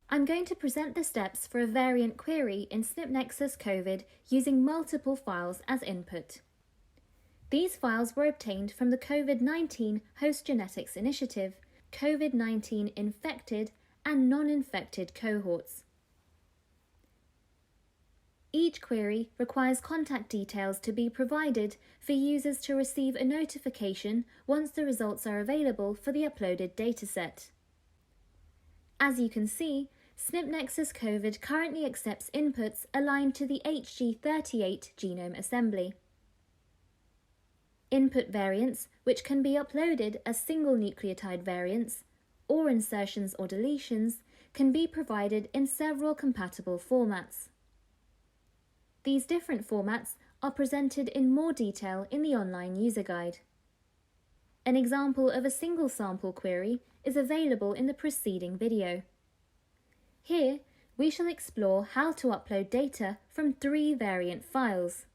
I'm going to present the steps for a variant query in SNPnexus COVID using multiple files as input. These files were obtained from the COVID-19 Host Genetics Initiative, COVID-19 infected and non-infected cohorts. Each query requires contact details to be provided for users to receive a notification once the results are available for the uploaded dataset. As you can see, SNPnexus COVID currently accepts inputs aligned to the HG38 genome assembly. Input variants, which can be uploaded as single nucleotide variants, or insertions or deletions, can be provided in several compatible formats. These different formats are presented in more detail in the online user guide. An example of a single sample query is available in the preceding video. Here, we shall explore how to upload data from 3 variant files.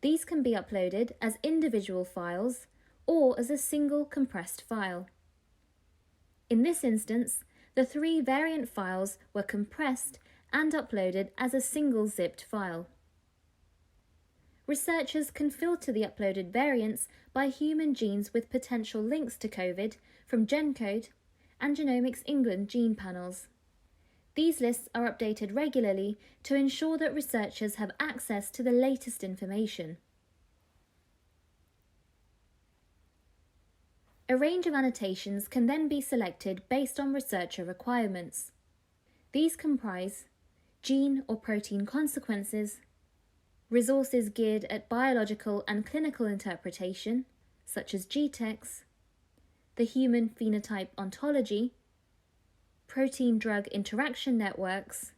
These can be uploaded as individual files or as a single compressed file. In this instance, the 3 variant files were compressed and uploaded as a single zipped file. Researchers can filter the uploaded variants by human genes with potential links to COVID from GenCode and Genomics England gene panels. These lists are updated regularly to ensure that researchers have access to the latest information. A range of annotations can then be selected based on researcher requirements. These comprise gene or protein consequences, resources geared at biological and clinical interpretation, such as GTEx, the human phenotype ontology, protein-drug interaction networks,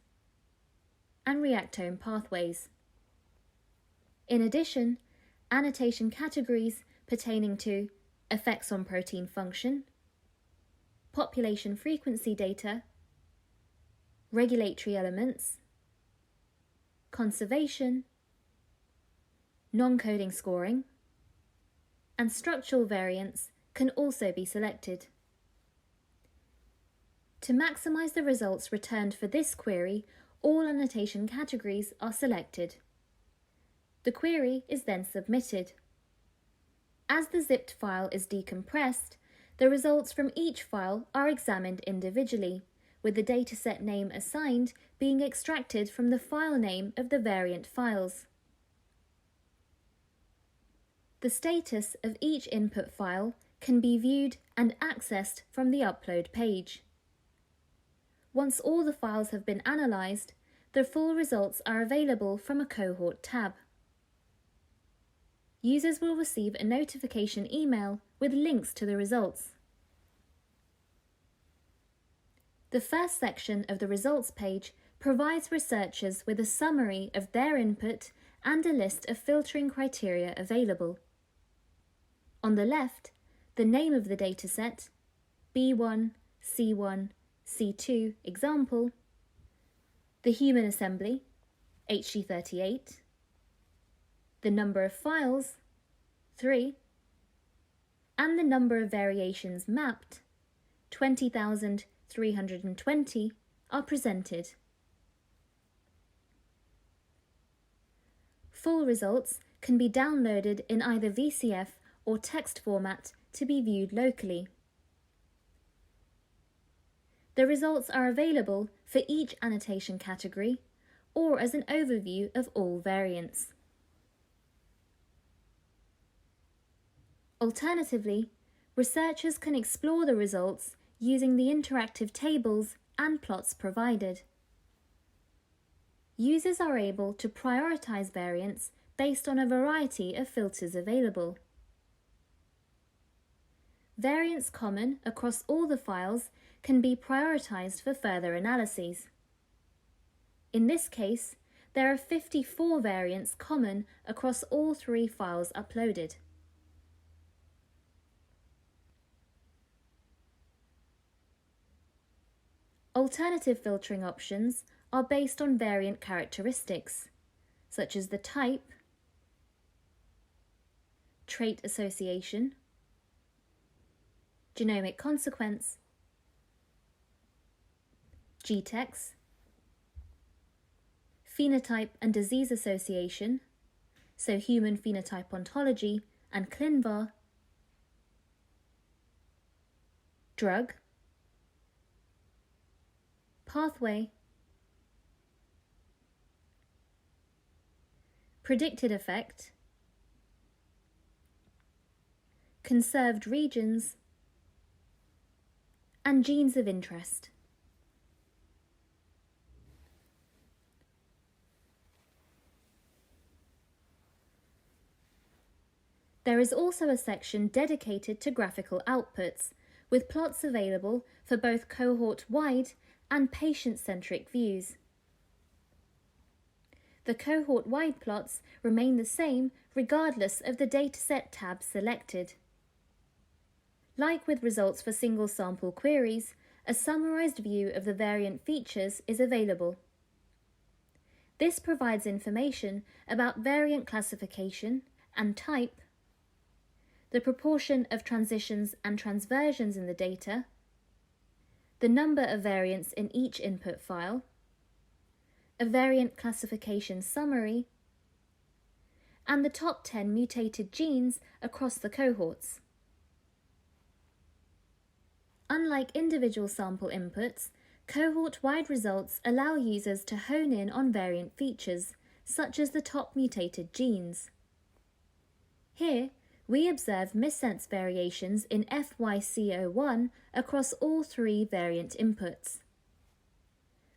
and reactome pathways. In addition, annotation categories pertaining to effects on protein function, population frequency data, regulatory elements, conservation, non-coding scoring, and structural variants can also be selected. To maximize the results returned for this query, all annotation categories are selected. The query is then submitted. As the zipped file is decompressed, the results from each file are examined individually, with the dataset name assigned being extracted from the file name of the variant files. The status of each input file can be viewed and accessed from the upload page. Once all the files have been analysed, the full results are available from a cohort tab. Users will receive a notification email with links to the results. The first section of the results page provides researchers with a summary of their input and a list of filtering criteria available. On the left, the name of the dataset, B1, C1, C2 example, the human assembly, HG38, the number of files, 3, and the number of variations mapped, 20,320, are presented. Full results can be downloaded in either VCF or text format to be viewed locally. The results are available for each annotation category or as an overview of all variants. Alternatively, researchers can explore the results using the interactive tables and plots provided. Users are able to prioritize variants based on a variety of filters available. Variants common across all the files can be prioritized for further analyses. In this case, there are 54 variants common across all 3 files uploaded. Alternative filtering options are based on variant characteristics, such as the type, trait association, genomic consequence, GTEx, phenotype and disease association, so human phenotype ontology and ClinVar, drug, pathway, predicted effect, conserved regions, and genes of interest. There is also a section dedicated to graphical outputs, with plots available for both cohort-wide and patient-centric views. The cohort-wide plots remain the same regardless of the dataset tab selected. Like with results for single sample queries, a summarized view of the variant features is available. This provides information about variant classification and type, the proportion of transitions and transversions in the data, the number of variants in each input file, a variant classification summary, and the top 10 mutated genes across the cohorts. Unlike individual sample inputs, cohort-wide results allow users to hone in on variant features, such as the top mutated genes. Here, we observe missense variations in FYCO1 across all 3 variant inputs.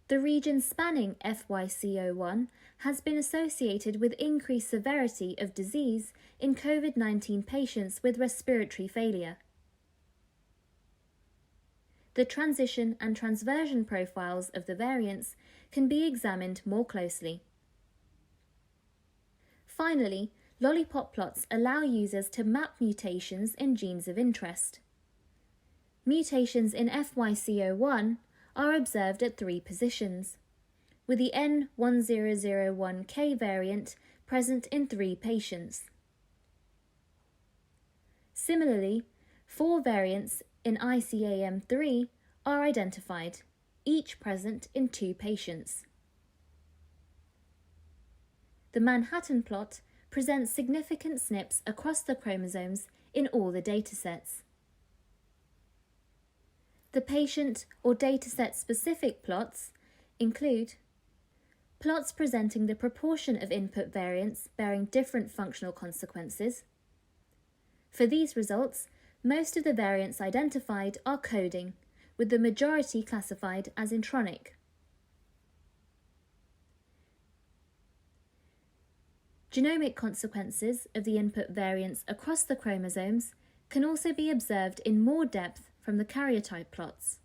The region spanning FYCO1 has been associated with increased severity of disease in COVID-19 patients with respiratory failure. The transition and transversion profiles of the variants can be examined more closely. Finally, lollipop plots allow users to map mutations in genes of interest. Mutations in FYCO1 are observed at 3 positions, with the N1001K variant present in 3 patients. Similarly, 4 variants in ICAM3 are identified, each present in 2 patients. The Manhattan plot presents significant SNPs across the chromosomes in all the datasets. The patient or dataset-specific plots include plots presenting the proportion of input variants bearing different functional consequences. For these results, most of the variants identified are coding, with the majority classified as intronic. Genomic consequences of the input variants across the chromosomes can also be observed in more depth from the karyotype plots.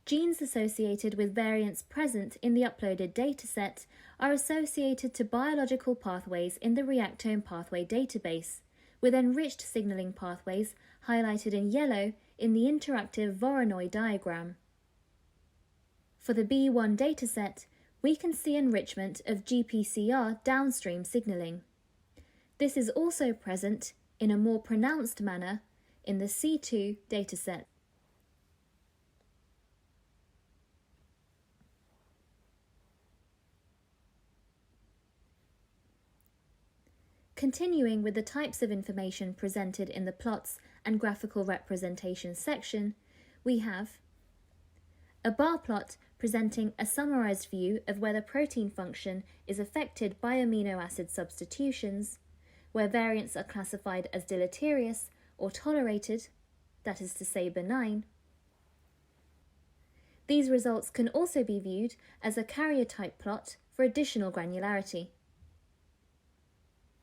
Genes associated with variants present in the uploaded dataset are associated to biological pathways in the reactome pathway database, with enriched signaling pathways highlighted in yellow in the interactive Voronoi diagram. For the B1 dataset, we can see enrichment of GPCR downstream signaling. This is also present in a more pronounced manner in the C2 dataset. Continuing with the types of information presented in the plots and graphical representation section, we have a bar plot presenting a summarized view of whether protein function is affected by amino acid substitutions, where variants are classified as deleterious or tolerated, that is to say benign. These results can also be viewed as a karyotype plot for additional granularity.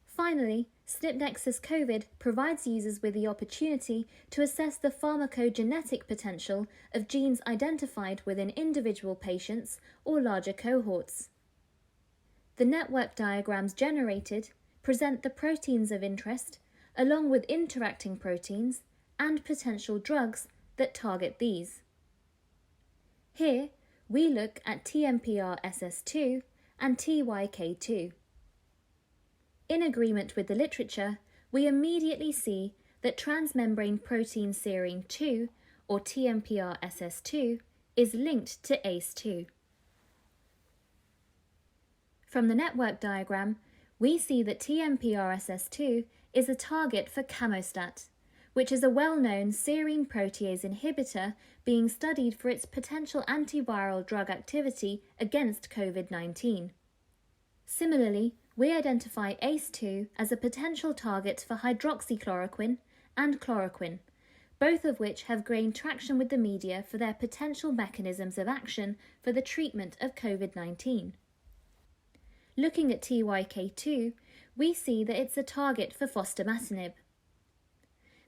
Finally, SNPnexus COVID provides users with the opportunity to assess the pharmacogenetic potential of genes identified within individual patients or larger cohorts. The network diagrams generated present the proteins of interest, along with interacting proteins and potential drugs that target these. Here, we look at TMPRSS2 and TYK2. In agreement with the literature, we immediately see that transmembrane protein serine 2 or TMPRSS2, is linked to ACE2. From the network diagram, we see that TMPRSS2 is a target for camostat, which is a well-known serine protease inhibitor being studied for its potential antiviral drug activity against COVID-19. Similarly, we identify ACE2 as a potential target for hydroxychloroquine and chloroquine, both of which have gained traction with the media for their potential mechanisms of action for the treatment of COVID-19. Looking at TYK2, we see that it's a target for fostamatinib.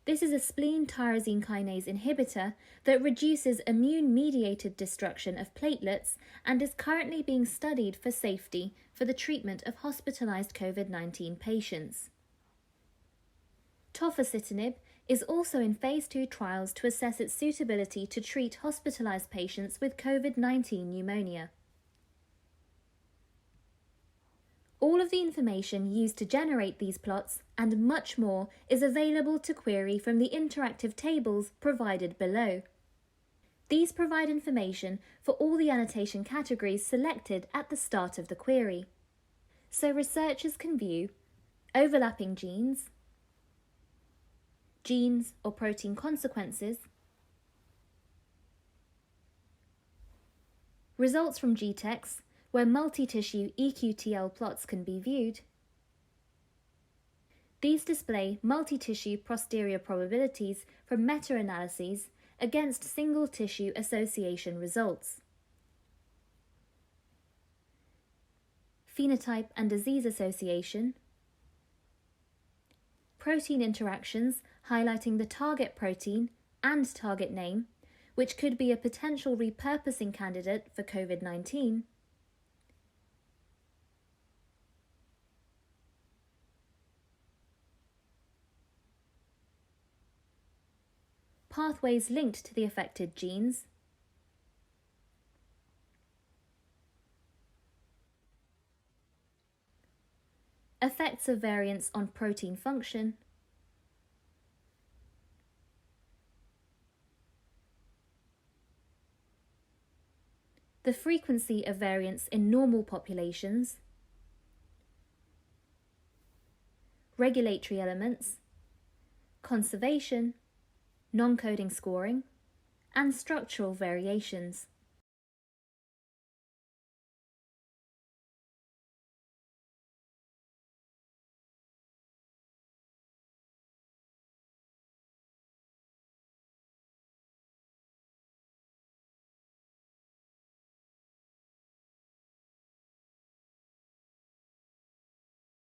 This is a spleen tyrosine kinase inhibitor that reduces immune-mediated destruction of platelets and is currently being studied for safety for the treatment of hospitalized COVID-19 patients. Tofacitinib is also in phase 2 trials to assess its suitability to treat hospitalized patients with COVID-19 pneumonia. All of the information used to generate these plots and much more is available to query from the interactive tables provided below. These provide information for all the annotation categories selected at the start of the query. So researchers can view overlapping genes, genes or protein consequences, results from GTEx, where multi-tissue EQTL plots can be viewed. These display multi-tissue posterior probabilities from meta-analyses against single-tissue association results. Phenotype and disease association. Protein interactions highlighting the target protein and target name, which could be a potential repurposing candidate for COVID-19. Pathways linked to the affected genes, effects of variants on protein function, the frequency of variants in normal populations, regulatory elements, conservation, non-coding scoring, and structural variations.